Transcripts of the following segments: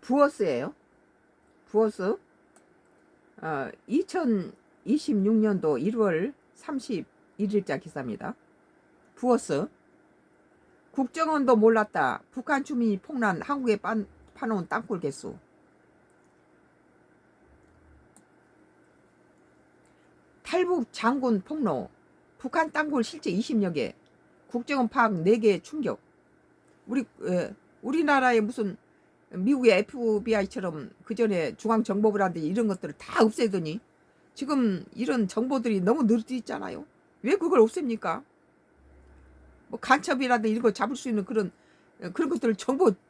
부어스예요. 부어스. 2026년도 1월 31일자 기사입니다. 부어스. 국정원도 몰랐다. 북한 주민이 폭란 한국에 파놓은 땅굴 개수. 탈북 장군 폭로. 북한 땅굴 실제 20여 개. 국정원 파악 4개 충격. 우리나라에 무슨 미국의 FBI처럼 그전에 중앙정보부라든지 이런 것들을 다 없애더니 지금 이런 정보들이 너무 늘어져 있잖아요. 왜 그걸 없앱니까? 뭐 간첩이라든지 이런 거 잡을 수 있는 그런 것들을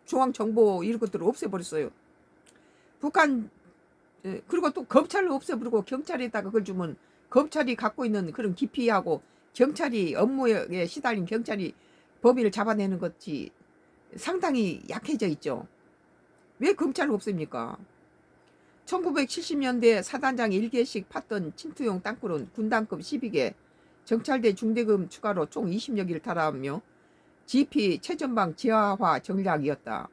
중앙정보 이런 것들을 없애버렸어요. 북한 그리고 또 검찰을 없애버리고 경찰에다가 그걸 주면 검찰이 갖고 있는 그런 기피하고 경찰이 업무에 시달린 경찰이 범인을 잡아내는 것이 상당히 약해져 있죠. 왜 검찰을 없앱니까? 1970년대 사단장 1개씩 팠던 침투용 땅굴은 군단급 12개, 정찰대 중대금 추가로 총 20여 개를 달하며 GP 최전방 지하화 전략이었다.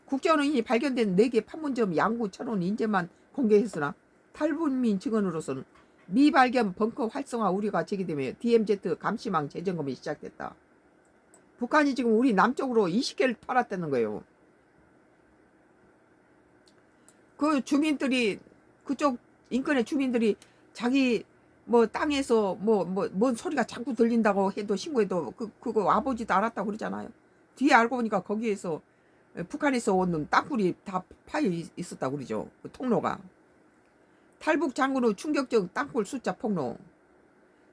국정원이 발견된 4개 판문점 양구 철원 인재만 공개했으나 탈북민 증언으로서는 미발견 벙커 활성화 우려가 제기되며 DMZ 감시망 재점검이 시작됐다. 북한이 지금 우리 남쪽으로 20개를 팔았다는 거예요. 그 주민들이 그쪽 인근의 주민들이 자기 뭐 땅에서 뭔 소리가 자꾸 들린다고 해도 신고해도 그거 와보지도 않았다고 그러잖아요. 뒤에 알고 보니까 거기에서 북한에서 온 땅굴이 다 파여 있었다고 그러죠. 그 통로가. 탈북 장군 후 충격적 땅굴 숫자 폭로.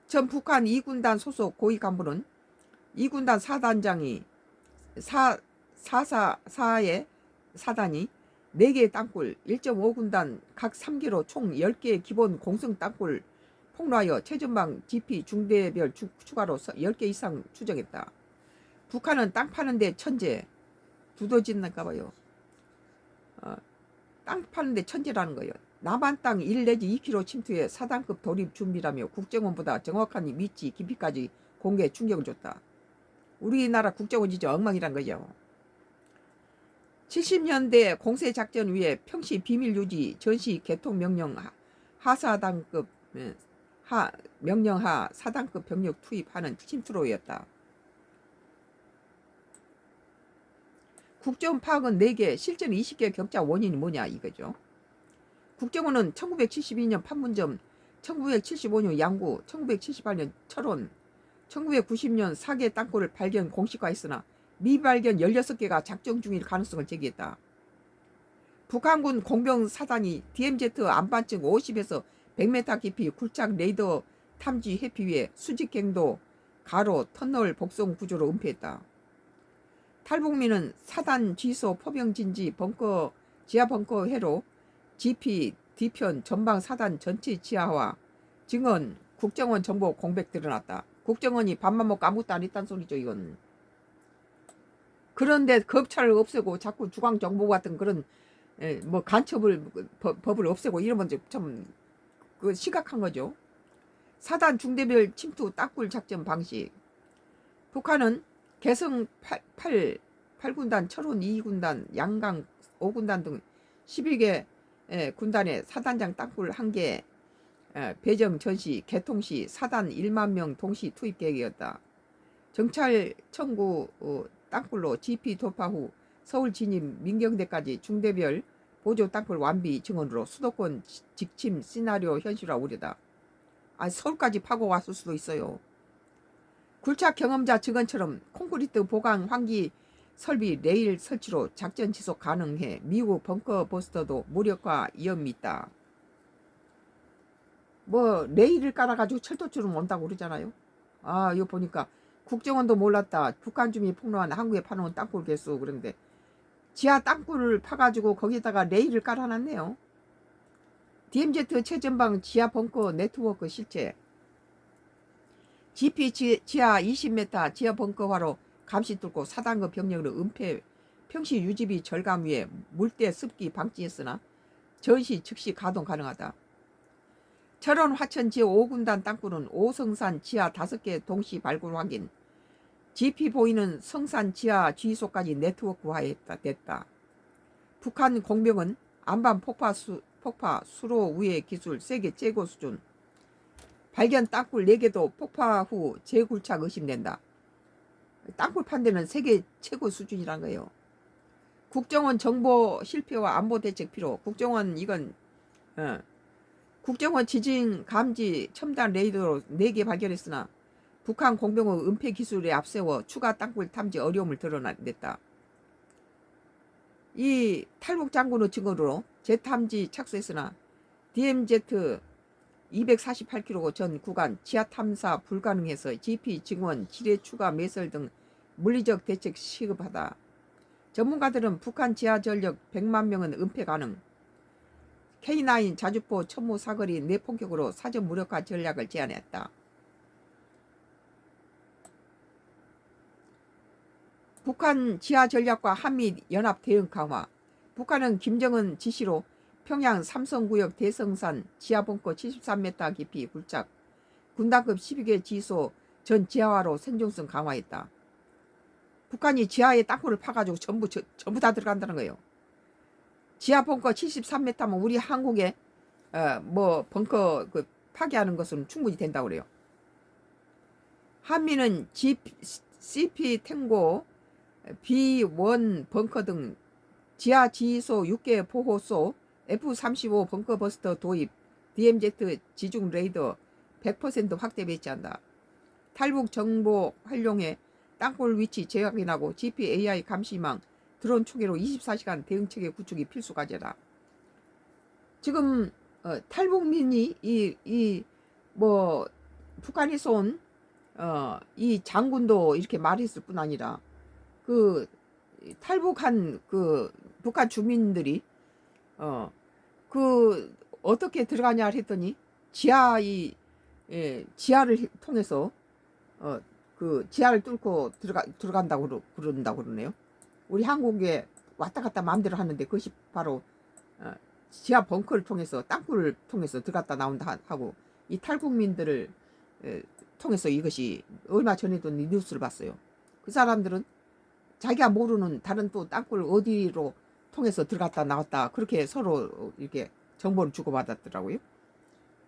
전 북한 2군단 소속 고위 간부는 2군단 사단장이 4의 사단이 4개의 땅굴 1.5군단 각 3개로 총 10개의 기본 공성 땅굴 폭로하여 최전방 GP 중대별 추가로 10개 이상 추정했다. 북한은 땅 파는데 천재. 두더지인가 봐요. 땅 파는데 천재라는 거예요. 남한 땅 1 내지 2km 침투해 사단급 돌입 준비라며 국정원보다 정확한 위치 깊이까지 공개 충격을 줬다. 우리나라 국정원이 엉망이란 거죠. 70년대 공세작전 위에 평시 비밀 유지 전시 개통 명령 하사단급 명령하 사단급 병력 투입하는 침투로였다. 국정원 파악은 4개, 실제는 20개 격자 원인이 뭐냐 이거죠. 국정원은 1972년 판문점, 1975년 양구, 1978년 철원, 1990년 4개 땅굴을 발견 공식화했으나 미발견 16개가 작정 중일 가능성을 제기했다. 북한군 공병사단이 DMZ 안반증 50에서 100m 깊이 굴착 레이더 탐지 회피 위에 수직갱도 가로 터널 복송 구조로 은폐했다. 탈북민은 사단 지소 포병진지 벙커 지하 벙커 회로 GP 뒤편 전방 사단 전체 지하화 증언 국정원 정보 공백 드러났다. 국정원이 밥만 먹고 아무것도 안 했다는 소리죠 이건. 그런데 검찰을 없애고 자꾸 중앙정보 같은 그런 뭐 간첩을 법을 없애고 이러면 참 심각한 거죠. 사단 중대별 침투 땅굴 작전 방식. 북한은 개성 8군단, 철원 2군단, 양강 5군단 등 12개 군단의 사단장 땅굴 1개 배정 전시 개통 시 사단 1만 명 동시 투입 계획이었다. 정찰 청구 땅굴로 GP 돌파 후 서울 진입 민경대까지 중대별 보조 땅굴 완비 증언으로 수도권 직침 시나리오 현실화 우려다. 서울까지 파고 왔을 수도 있어요. 굴착 경험자 증언처럼 콘크리트 보강 환기 설비 레일 설치로 작전 지속 가능해 미국 벙커 버스터도 무력화 위험이 있다. 뭐 레일을 깔아가지고 철도처럼 온다고 그러잖아요. 이거 보니까 국정원도 몰랐다. 북한 주민이 폭로한 한국에 파놓은 땅굴 개수. 그런데 지하 땅굴을 파가지고 거기다가 레일을 깔아놨네요. DMZ 최전방 지하 벙커 네트워크 실체. GP 지하 20m 지하 벙커화로 감시 뚫고 사단급 병력으로 은폐 평시 유지비 절감 위에 물때 습기 방지했으나 전시 즉시 가동 가능하다. 철원 화천 지하 5군단 땅굴은 오성산 지하 5개 동시 발굴 확인. GP 보이는 성산 지하 주유소까지 네트워크화됐다. 북한 공병은 안반 폭파 수로 우회 기술 세계 최고 수준. 발견 땅굴 4개도 폭파 후 재굴착 의심된다. 땅굴 판대는 세계 최고 수준이란 거예요. 국정원 정보 실패와 안보 대책 필요. 국정원 이건 국정원 지진 감지 첨단 레이더로 4개 발견했으나 북한 공병의 은폐 기술에 앞세워 추가 땅굴 탐지 어려움을 드러냈다. 이 탈북 장군의 증언으로 재탐지 착수했으나 DMZ 248km 전 구간 지하 탐사 불가능해서 GP 증원, 지뢰 추가 매설 등 물리적 대책 시급하다. 전문가들은 북한 지하 전력 100만 명은 은폐 가능. K9 자주포 천무 사거리 내폭격으로 사전 무력화 전략을 제안했다. 북한 지하 전략과 한미 연합 대응 강화. 북한은 김정은 지시로 평양 삼성구역 대성산 지하벙커 73m 깊이 굴착, 군단급 12개 지소 전 지하화로 생존성 강화했다. 북한이 지하에 땅굴을 파가지고 전부 다 들어간다는 거예요. 지하 벙커 73m면 우리 한국에 뭐 벙커 그 파괴하는 것은 충분히 된다고 그래요. 한미는 CP 탱고 B1 벙커 등 지하 지소 6개 보호소 F-35 벙커 버스터 도입, DMZ 지중 레이더 100% 확대 배치한다. 탈북 정보 활용해 땅굴 위치 재확인하고 GPAI 감시망, 드론 초계로 24시간 대응체계 구축이 필수 과제다. 지금 탈북민이 뭐 북한에서 온 이 장군도 이렇게 말했을 뿐 아니라 그 탈북한 그 북한 주민들이 그 어떻게 들어가냐 했더니 지하를 통해서 그 지하를 뚫고 들어간다고 그런다고 그러네요. 우리 한국에 왔다 갔다 마음대로 하는데 그것이 바로 지하 벙커를 통해서 땅굴을 통해서 들어갔다 나온다 하고 이 탈북민들을 통해서 이것이 얼마 전에도 뉴스를 봤어요. 그 사람들은 자기가 모르는 다른 또 땅굴 어디로 통해서 들어갔다 나왔다 그렇게 서로 이렇게 정보를 주고받았더라고요.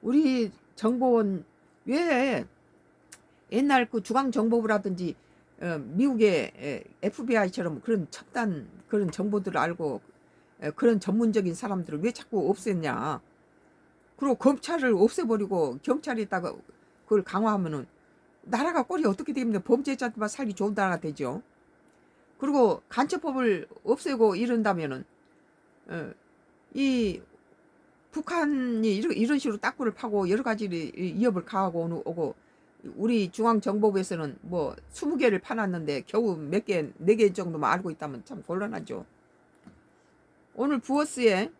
우리 정보원 왜 옛날 그 중앙정보부라든지 미국의 FBI처럼 그런 첨단 그런 정보들을 알고 그런 전문적인 사람들을 왜 자꾸 없앴냐. 그리고 검찰을 없애버리고 경찰에다가 그걸 강화하면은 나라가 꼴이 어떻게 되면 범죄자들만 살기 좋은 나라가 되죠. 그리고 간첩법을 없애고 이런다면은 이 북한이 이런 식으로 땅굴을 파고 여러 가지 위협을 가하고 오고 우리 중앙정보부에서는 뭐 20개를 파놨는데 겨우 몇 개, 4개 정도만 알고 있다면 참 곤란하죠. 오늘 부어스의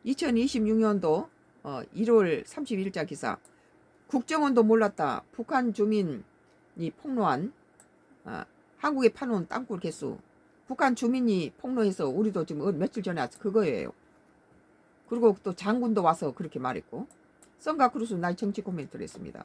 2026년도 1월 31일자 기사. 국정원도 몰랐다. 북한 주민이 폭로한 한국에 파놓은 땅굴 개수. 북한 주민이 폭로해서 우리도 지금 며칠 전에 와서 그거예요. 그리고 또 장군도 와서 그렇게 말했고. 썬가 크루스 날 정치 코멘트를 했습니다.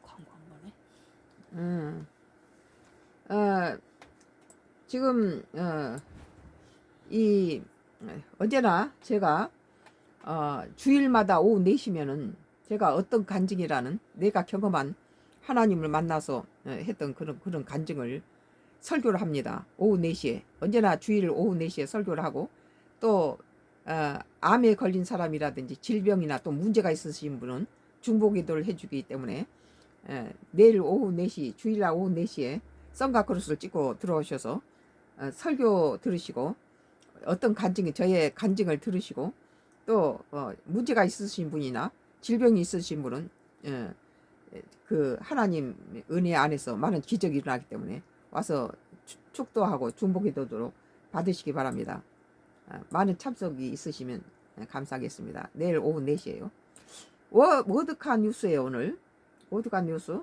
광고 한 번에. 지금 언제나 제가 주일마다 오후 4시면은 제가 어떤 간증이라는 내가 경험한 하나님을 만나서 했던 그런 간증을 설교를 합니다. 오후 4시에 언제나 주일 오후 4시에 설교를 하고 또 암에 걸린 사람이라든지 질병이나 또 문제가 있으신 분은 중보기도를 해주기 때문에 내일 오후 4시 주일날 오후 4시에 썬가 크루스를 찍고 들어오셔서 설교 들으시고 어떤 간증이 저의 간증을 들으시고 또 문제가 있으신 분이나 질병이 있으신 분은 그 하나님 은혜 안에서 많은 기적이 일어나기 때문에 와서 축도하고 중보기도로 받으시기 바랍니다. 많은 참석이 있으시면 감사하겠습니다. 내일 오후 4시에요. 워드카 뉴스예요. 오늘 어디가 뉴스?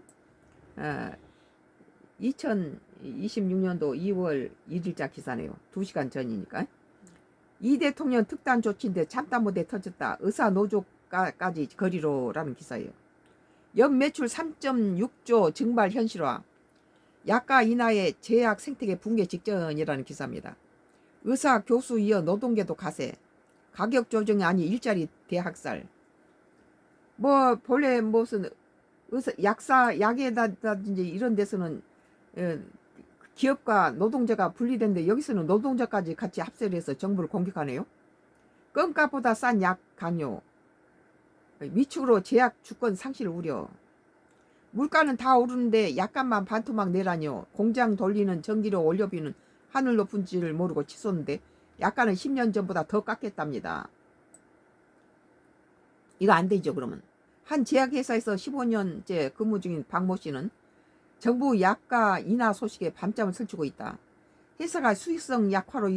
2026년도 2월 1일자 기사네요. 2시간 전이니까. 이 대통령 특단 조치인데 참다 못해 터졌다. 의사 노조까지 거리로라는 기사예요. 연 매출 3.6조 증발 현실화. 약가 인하의 제약 생태계 붕괴 직전이라는 기사입니다. 의사, 교수 이어 노동계도 가세. 가격 조정이 아니 일자리 대학살. 뭐 본래 무슨 의사, 약에다든지 이런 데서는 기업과 노동자가 분리된데 여기서는 노동자까지 같이 합세를 해서 정부를 공격하네요. 껌값보다 싼 약 강요. 미축으로 제약 주권 상실 우려. 물가는 다 오르는데 약값만 반토막 내라뇨. 공장 돌리는 전기료 원료비는 하늘 높은지를 모르고 치솟는데 약간은 10년 전보다 더 깎겠답니다. 이거 안 되죠. 그러면 한 제약회사에서 15년째 근무 중인 박모 씨는 정부 약가 인하 소식에 밤잠을 설치고 있다. 회사가 수익성 약화로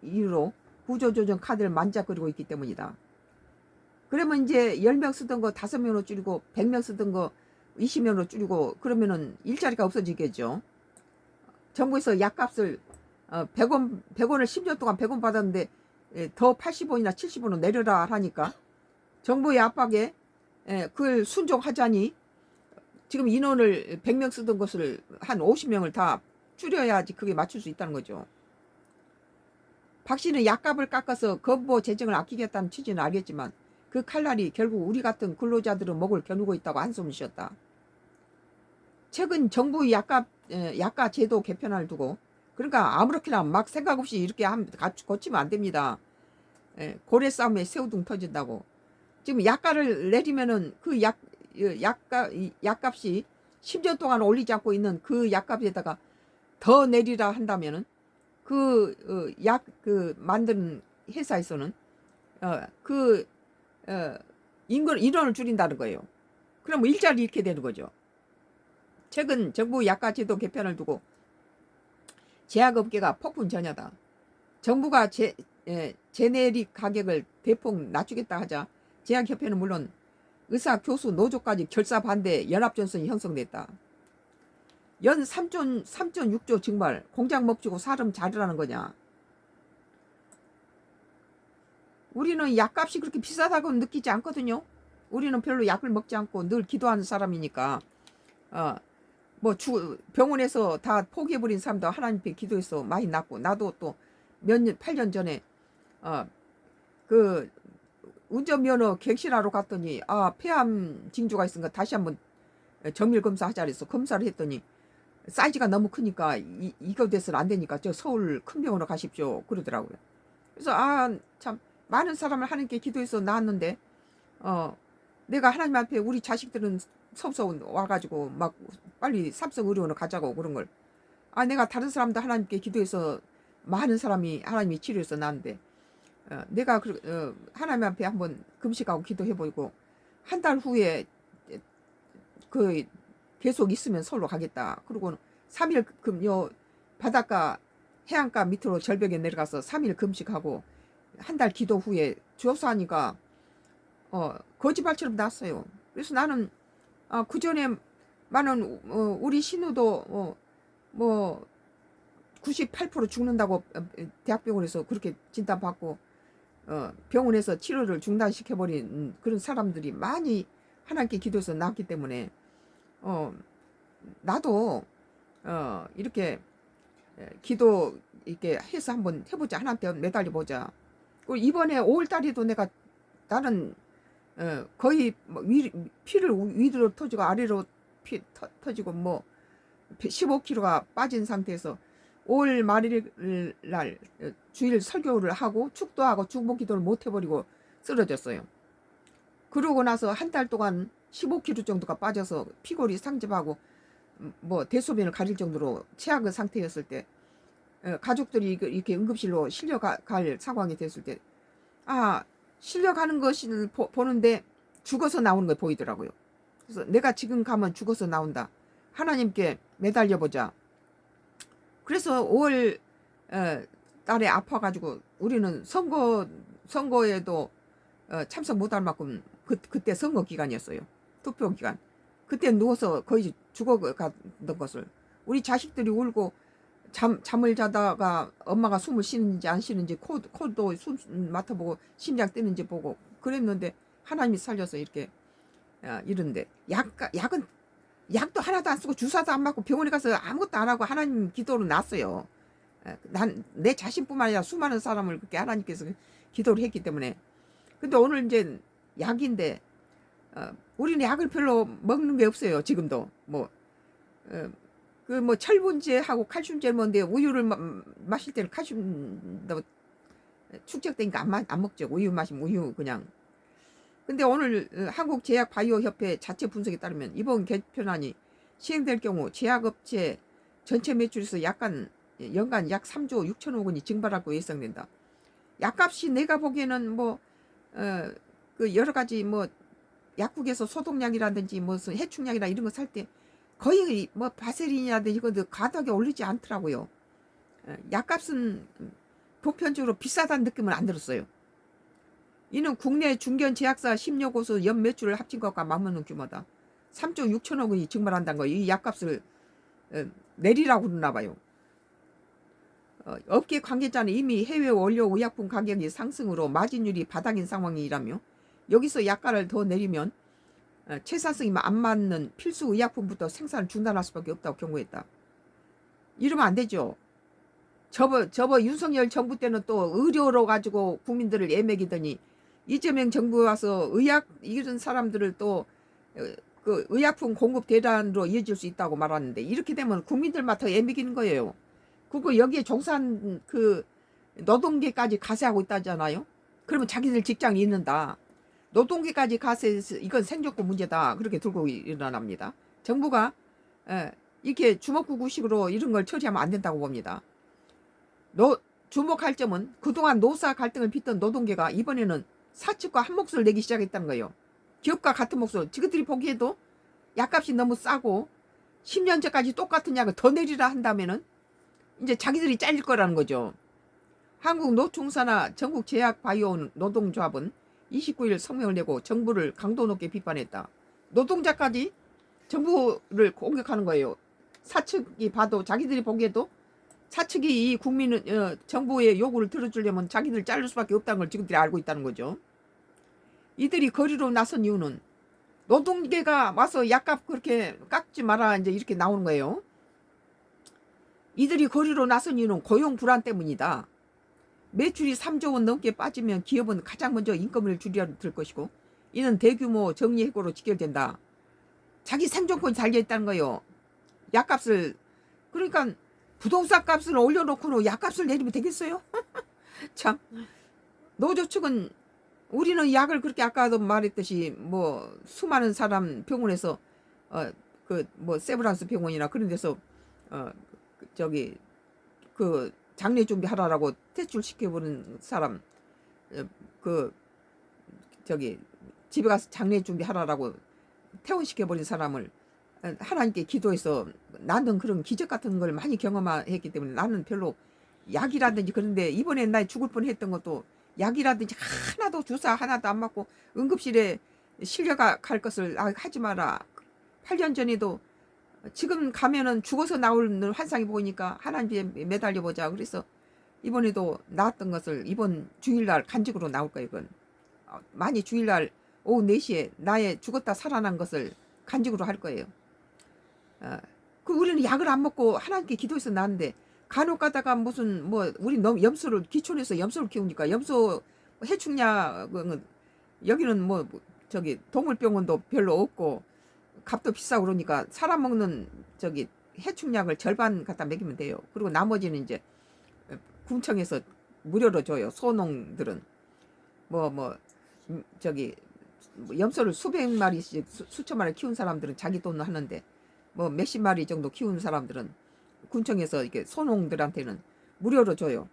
이유로 구조조정 카드를 만작거리고 있기 때문이다. 그러면 이제 10명 쓰던 거 5명으로 줄이고 100명 쓰던 거 20명으로 줄이고 그러면은 일자리가 없어지겠죠. 정부에서 약값을 100원을 10년 동안 100원 받았는데 더 80원이나 70원으로 내려라 하니까 정부의 압박에 그걸 순종하자니 지금 인원을 100명 쓰던 것을 한 50명을 다 줄여야지 그게 맞출 수 있다는 거죠. 박 씨는 약값을 깎아서 건보 재정을 아끼겠다는 취지는 알겠지만 그 칼날이 결국 우리 같은 근로자들의 목을 겨누고 있다고 한숨을 쉬었다. 최근 정부 약가 제도 개편을 두고 그러니까 아무렇게나 막 생각 없이 이렇게 고치면 안 됩니다. 고래 싸움에 새우등 터진다고. 지금 약가를 내리면은 그 약값이 10년 동안 올리지 않고 있는 그 약값에다가 더 내리라 한다면은 그 만드는 회사에서는 인원을 줄인다는 거예요. 그럼 일자리 잃게 되는 거죠. 최근 정부 약가 제도 개편을 두고 제약업계가 폭풍 전야다. 정부가 제네릭 가격을 대폭 낮추겠다 하자 제약협회는 물론 의사, 교수, 노조까지 결사 반대 연합전선이 형성됐다. 연 3.6조 증발, 공장 멈추고 사람 자르라는 거냐. 우리는 약값이 그렇게 비싸다고 느끼지 않거든요. 우리는 별로 약을 먹지 않고 늘 기도하는 사람이니까 병원에서 다 포기해버린 사람도 하나님 앞에 기도해서 많이 낫고 나도 또 8년 전에 그 운전면허 객실하러 갔더니 폐암 징조가 있으니까 다시 한번 정밀 검사하자 그래서 검사를 했더니 사이즈가 너무 크니까 이거 돼서는 안 되니까 저 서울 큰 병원으로 가십시오 그러더라고요. 그래서 참 많은 사람을 하나님께 기도해서 나았는데 내가 하나님 앞에 우리 자식들은 서서 와가지고 막 빨리 삼성의료원을 가자고 그런 걸 내가 다른 사람도 하나님께 기도해서 많은 사람이 하나님이 치료해서 나았는데 내가 하나님 앞에 한번 금식하고 기도해보고 한 달 후에 계속 있으면 서울로 가겠다. 그리고 3일 바닷가 해안가 밑으로 절벽에 내려가서 3일 금식하고 한 달 기도 후에 조사하니까 거짓말처럼 났어요. 그래서 나는 그 전에 많은 우리 신우도 98% 죽는다고 대학병원에서 그렇게 진단받고 병원에서 치료를 중단시켜버린 그런 사람들이 많이 하나님께 기도해서 나왔기 때문에 나도 이렇게 기도 이렇게 해서 한번 해보자. 하나님께 매달려 보자. 그리고 이번에 5월달에도 나는 거의 피를 위로 터지고 아래로 터지고 15kg가 빠진 상태에서 5월 말일 날 주일 설교를 하고 축도하고 중보기도를 못 해버리고 쓰러졌어요. 그러고 나서 한 달 동안 15kg 정도가 빠져서 피골이 상접하고 대소변을 가릴 정도로 최악의 상태였을 때 가족들이 이렇게 응급실로 실려갈 상황이 됐을 때 실려가는 것을 보는데 죽어서 나오는 게 보이더라고요. 그래서 내가 지금 가면 죽어서 나온다. 하나님께 매달려보자. 그래서 5월 달에 아파가지고 우리는 선거에도 참석 못할 만큼 그때 선거 기간이었어요. 투표 기간. 그때 누워서 거의 죽어갔던 것을 우리 자식들이 울고 잠을 자다가 엄마가 숨을 쉬는지 안 쉬는지 코도 숨 맡아보고 심장 뛰는지 보고 그랬는데 하나님이 살려서 이렇게 이런데 약도 하나도 안 쓰고 주사도 안 맞고 병원에 가서 아무것도 안 하고 하나님 기도로 났어요. 난 내 자신뿐만 아니라 수많은 사람을 그렇게 하나님께서 기도를 했기 때문에. 근데 오늘 이제 약인데 우리는 약을 별로 먹는 게 없어요. 지금도 그 뭐 철분제하고 칼슘제 뭔데 우유를 마실 때는 칼슘도 축적되니까 안 먹죠. 우유 마시면 우유 그냥. 근데 오늘 한국제약바이오협회 자체 분석에 따르면 이번 개편안이 시행될 경우 제약업체 전체 매출에서 연간 약 3조 6천억 원이 증발하고 예상된다. 약값이 내가 보기에는 그 여러 가지 약국에서 소독약이라든지 무슨 해충약이나 이런 거 살 때 거의 바세린이라든지 이것도 가격이 오르지 않더라고요. 약값은 보편적으로 비싸다는 느낌은 안 들었어요. 이는 국내 중견 제약사 10여 곳의 연 매출을 합친 것과 맞먹는 규모다. 3조 6천억 원이 증발한다는 거예요. 이 약값을 내리라고 그러나 봐요. 업계 관계자는 이미 해외 원료 의약품 가격이 상승으로 마진율이 바닥인 상황이라며 여기서 약가를 더 내리면 채산성이 안 맞는 필수 의약품부터 생산을 중단할 수밖에 없다고 경고했다. 이러면 안 되죠. 저번 윤석열 정부 때는 또 의료로 가지고 국민들을 애매기더니 이재명 정부 와서 이런 사람들을 또 그 의약품 공급 대란으로 이어질 수 있다고 말하는데 이렇게 되면 국민들만 더 애매기는 거예요. 그리고 여기에 종사한 그 노동계까지 가세하고 있다잖아요. 그러면 자기들 직장이 있는다. 노동계까지 가세해서 이건 생존권 문제다. 그렇게 들고 일어납니다. 정부가 이렇게 주먹구구식으로 이런 걸 처리하면 안 된다고 봅니다. 주목할 점은 그동안 노사 갈등을 빚던 노동계가 이번에는 사측과 한 몫을 내기 시작했다는 거예요. 기업과 같은 몫을. 지그들이 보기에도 약값이 너무 싸고 10년 전까지 똑같은 약을 더 내리라 한다면은 이제 자기들이 잘릴 거라는 거죠. 한국노총사나 전국제약바이오 노동조합은 29일 성명을 내고 정부를 강도 높게 비판했다. 노동자까지 정부를 공격하는 거예요. 사측이 봐도 자기들이 보기에도 사측이 이 정부의 요구를 들어주려면 자기들 자를 수밖에 없다는 걸 지금들이 알고 있다는 거죠. 이들이 거리로 나선 이유는 노동계가 와서 약값 그렇게 깎지 마라 이제 이렇게 나오는 거예요. 이들이 거리로 나선 이유는 고용 불안 때문이다. 매출이 3조 원 넘게 빠지면 기업은 가장 먼저 임금을 줄여야 될 것이고 이는 대규모 정리해고로 직결된다. 자기 생존권이 달려있다는 거예요. 약값을 그러니까 부동산 값을 올려놓고는 약값을 내리면 되겠어요? 참 노조 측은 우리는 약을 그렇게 아까도 말했듯이 수많은 사람 병원에서 세브란스 병원이나 그런 데서 그 장례 준비하라고 퇴출시켜버린 사람 집에 가서 장례 준비하라고 퇴원시켜버린 사람을 하나님께 기도해서 나는 그런 기적 같은 걸 많이 경험했기 때문에 나는 별로 약이라든지 그런데 이번에 나 죽을 뻔했던 것도 약이라든지 하나도 주사 하나도 안 맞고 응급실에 실려갈 것을 하지 마라. 8년 전에도 지금 가면은 죽어서 나오는 환상이 보이니까 하나님께 매달려 보자. 그래서 이번에도 나왔던 것을 이번 주일날 간직으로 나올 거예요. 이건 많이 주일날 오후 4시에 나의 죽었다 살아난 것을 간직으로 할 거예요. 우리는 약을 안 먹고 하나님께 기도해서 나는데 간혹 가다가 우리 너무 염소를 기촌에서 염소를 키우니까 염소 해충약은 여기는 동물병원도 별로 없고 값도 비싸고 그러니까 사람 먹는 해충약을 절반 갖다 먹이면 돼요. 그리고 나머지는 이제 군청에서 무료로 줘요. 소농들은 염소를 수백 마리씩 수천 마리 키운 사람들은 자기 돈으로 하는데 몇십 마리 정도 키우는 사람들은 군청에서 이렇게 소농들한테는 무료로 줘요.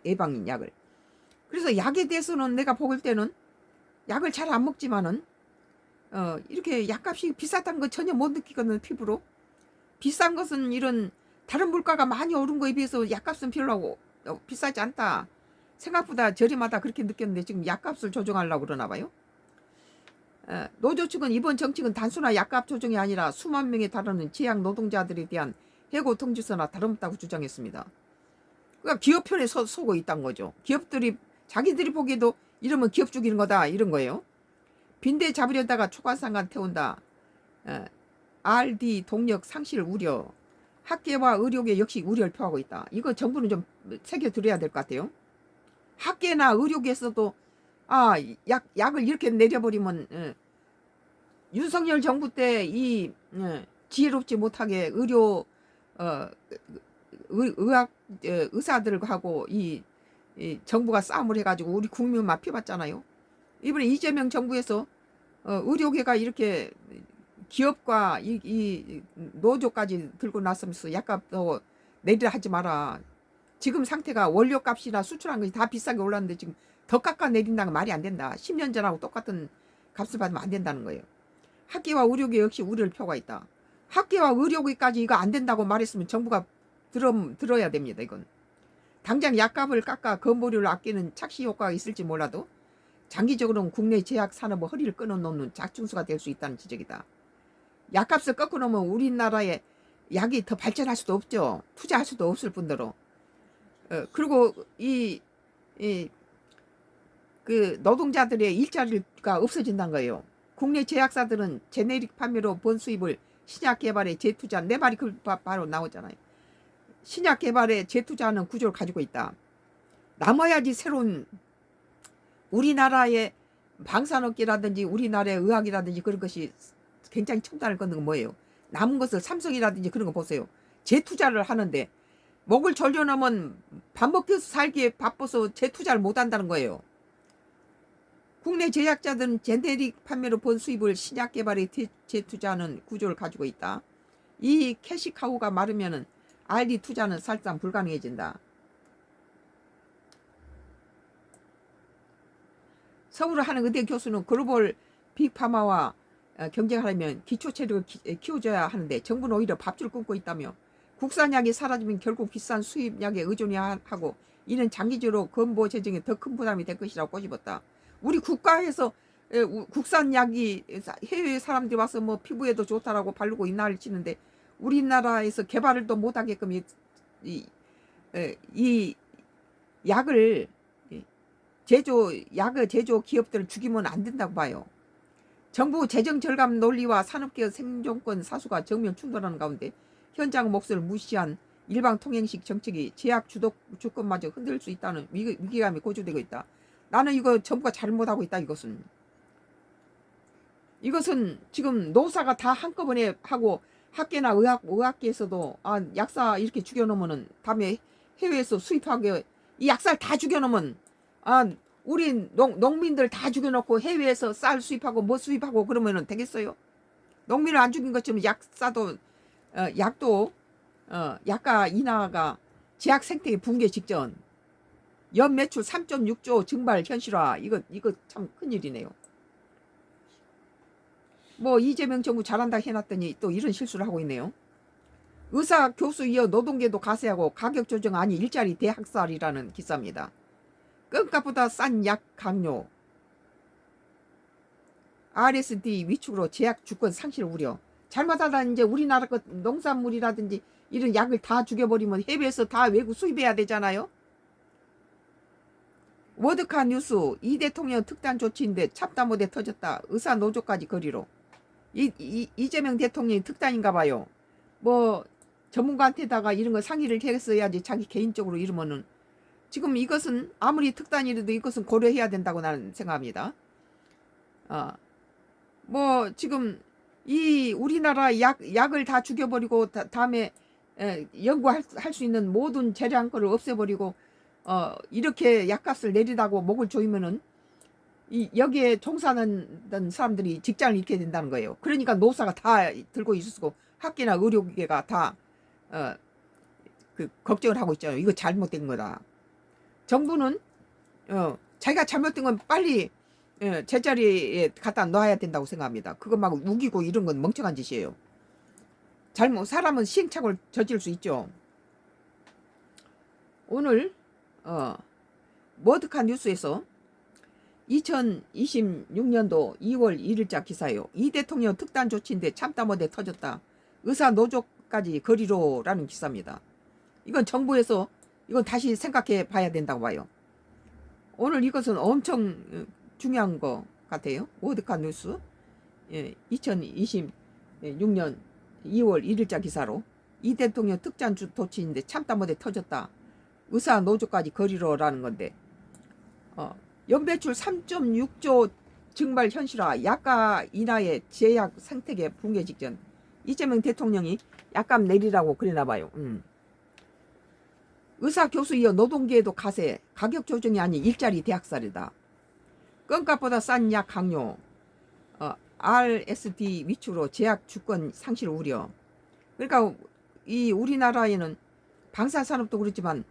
예방인 약을. 그래서 약에 대해서는 내가 볼 때는 약을 잘 안 먹지만은 이렇게 약값이 비쌌다는 거 전혀 못 느끼거든요. 피부로. 비싼 것은 이런 다른 물가가 많이 오른 거에 비해서 약값은 별로 비싸지 않다. 생각보다 저렴하다 그렇게 느꼈는데 지금 약값을 조정하려고 그러나 봐요. 노조 측은 이번 정책은 단순한 약값 조정이 아니라 수만 명에 달하는 제약 노동자들에 대한 해고 통지서나 다름없다고 주장했습니다. 그러니까 기업 편에 서고 있다는 거죠. 기업들이 자기들이 보기에도 이러면 기업 죽이는 거다 이런 거예요. 빈대 잡으려다가 초과상관 태운다. RD 동력 상실 우려. 학계와 의료계 역시 우려를 표하고 있다. 이거 정부는 좀 새겨들어야 될 것 같아요. 학계나 의료계에서도 약을 이렇게 내려버리면 윤석열 정부 때 이 지혜롭지 못하게 의학 의사들하고 이 정부가 싸움을 해가지고 우리 국민만 피봤잖아요. 이번에 이재명 정부에서 의료계가 이렇게 기업과 이 노조까지 들고 나서면서 약값도 내리라 하지 마라. 지금 상태가 원료값이나 수출한 것이 다 비싸게 올랐는데 지금 더 깎아 내린다는 건 말이 안 된다. 10년 전하고 똑같은 값을 받으면 안 된다는 거예요. 학계와 의료계 역시 우려를 표가 있다. 학계와 의료계까지 이거 안 된다고 말했으면 정부가 들어야 됩니다. 이건 당장 약값을 깎아 건보료를 아끼는 착시 효과가 있을지 몰라도 장기적으로는 국내 제약 산업의 허리를 끊어놓는 작중수가 될 수 있다는 지적이다. 약값을 꺾어 놓으면 우리나라의 약이 더 발전할 수도 없죠. 투자할 수도 없을 뿐더러 그리고 그 노동자들의 일자리가 없어진다는 거예요. 국내 제약사들은 제네릭 판매로 번 수입을 신약 개발에 재투자, 내 말이 바로 나오잖아요. 신약 개발에 재투자하는 구조를 가지고 있다. 남아야지 새로운 우리나라의 방산업계라든지 우리나라의 의학이라든지 그런 것이 굉장히 첨단을 걷는 건 뭐예요? 남은 것을 삼성이라든지 그런 거 보세요. 재투자를 하는데 목을 졸려놓으면 밥 먹고 살기에 바빠서 재투자를 못 한다는 거예요. 국내 제약자들은 제네릭 판매로 번 수입을 신약 개발에 재투자하는 구조를 가지고 있다. 이 캐시카우가 마르면은 RD 투자는 사실상 불가능해진다. 서울을 하는 의대 교수는 글로벌 빅파마와 경쟁하려면 기초 체력을 키워줘야 하는데 정부는 오히려 밥줄 끊고 있다며 국산약이 사라지면 결국 비싼 수입약에 의존해야 하고 이는 장기적으로 건보 재정에 더 큰 부담이 될 것이라고 꼬집었다. 우리 국가에서 국산약이 해외 사람들이 와서 뭐 피부에도 좋다라고 바르고 이날을 치는데 우리나라에서 개발을 또 못하게끔 이 약을 제조 기업들을 죽이면 안 된다고 봐요. 정부 재정 절감 논리와 산업계의 생존권 사수가 정면 충돌하는 가운데 현장 몫을 무시한 일방 통행식 정책이 제약 주권마저 흔들 수 있다는 위기감이 고조되고 있다. 나는 이거 정부가 잘못하고 있다. 이것은 지금 노사가 다 한꺼번에 하고 학계나 의학계에서도 약사 이렇게 죽여놓으면은 다음에 해외에서 수입하게 이 약사를 다 죽여놓으면 우리 농민들 다 죽여놓고 해외에서 쌀 수입하고 뭐 수입하고 그러면은 되겠어요? 농민을 안 죽인 것처럼 약사도 약도 약가 인하가 제약 생태계 붕괴 직전 연 매출 3.6조 증발 현실화 이거 참 큰일이네요. 뭐 이재명 정부 잘한다 해놨더니 또 이런 실수를 하고 있네요. 의사, 교수 이어 노동계도 가세하고 가격 조정 아니 일자리 대학살이라는 기사입니다. 끔값보다 싼 약 강요. RSD 위축으로 제약 주권 상실 우려. 잘못하다 이제 우리나라 것 농산물이라든지 이런 약을 다 죽여버리면 해외에서 다 외국 수입해야 되잖아요. 워드카 뉴스 이 대통령 특단 조치인데 참다 못해 터졌다. 의사 노조까지 거리로. 이재명 대통령이 특단인가 봐요. 뭐 전문가한테다가 이런 거 상의를 했어야지 자기 개인적으로 이러면은 지금 이것은 아무리 특단이라도 이것은 고려해야 된다고 나는 생각합니다. 뭐 지금 이 우리나라 약을 다 죽여버리고 다음에 연구할 수 있는 모든 재량 거를 없애버리고 이렇게 약값을 내리다고 목을 조이면은 여기에 종사하는 사람들이 직장을 잃게 된다는 거예요. 그러니까 노사가 다 들고 있었고 학계나 의료계가 다 걱정을 하고 있잖아요. 이거 잘못된 거다. 정부는 자기가 잘못된 건 빨리 제자리에 갖다 놔야 된다고 생각합니다. 그거 막 우기고 이런 건 멍청한 짓이에요. 사람은 시행착오를 저질 수 있죠. 오늘 워드카 뉴스에서 2026년도 2월 1일자 기사예요. 이 대통령 특단 조치인데 참다 못해 터졌다. 의사 노조까지 거리로라는 기사입니다. 이건 정부에서 이건 다시 생각해 봐야 된다고 봐요. 오늘 이것은 엄청 중요한 거 같아요. 워드카 뉴스 2026년 2월 1일자 기사로 이 대통령 특단 조치인데 참다 못해 터졌다. 의사 노조까지 거리로라는 건데 연매출 3.6조 증발 현실화, 약가 인하의 제약 생태계 붕괴 직전. 이재명 대통령이 약값 내리라고 그러나 봐요. 의사, 교수 이어 노동계에도 가세, 가격 조정이 아닌 일자리 대학살이다. 껌값보다 싼 약 강요, RSD 위축으로 제약 주권 상실 우려. 그러니까 이 우리나라에는 방사산업도 그렇지만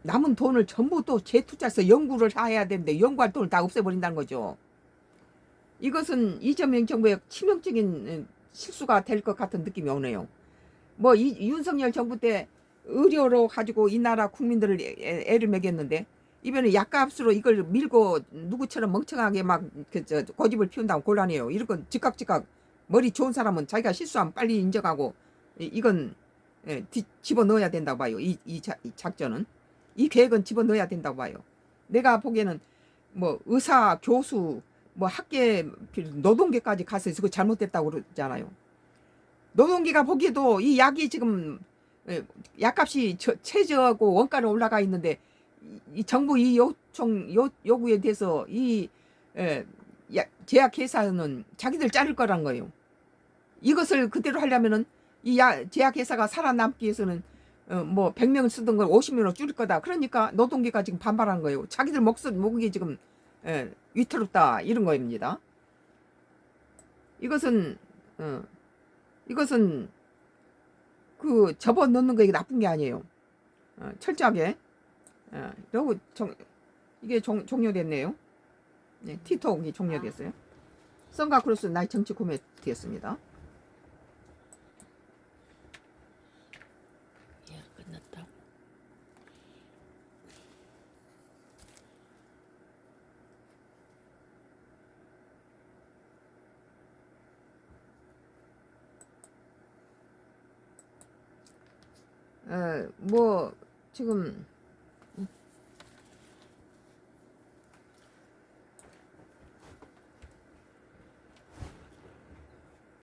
남은 돈을 전부 또 재투자해서 연구를 해야 되는데 연구할 돈을 다 없애버린다는 거죠. 이것은 이재명 정부의 치명적인 실수가 될 것 같은 느낌이 오네요. 뭐 윤석열 정부 때 의료로 가지고 이 나라 국민들을 애를 먹였는데 이번에 약값으로 이걸 밀고 누구처럼 멍청하게 막 고집을 피운다고 곤란해요. 이런 건 즉각 머리 좋은 사람은 자기가 실수하면 빨리 인정하고 이건 집어넣어야 된다고 봐요. 이 작전은. 이 계획은 집어넣어야 된다고 봐요. 내가 보기에는 뭐 의사, 교수, 뭐 학계, 노동계까지 가서 그거 잘못됐다고 그러잖아요. 노동계가 보기에도 이 약이 지금 약값이 최저하고 원가는 올라가 있는데 이 정부 이 요구에 대해서 이 제약회사는 자기들 자를 거란 거예요. 이것을 그대로 하려면은 이 제약회사가 살아남기 위해서는 뭐 100명 쓰던 걸 50명으로 줄일 거다. 그러니까 노동계가 지금 반발한 거예요. 자기들 목이 지금 위태롭다 이런 거입니다. 이것은 그 접어 넣는 거 이게 나쁜 게 아니에요. 철저하게 이게 종료됐네요. 네, 티톡이 종료됐어요. 선과 크로스 나의 정치 코미디였습니다. 예, 끝났다고. 뭐 지금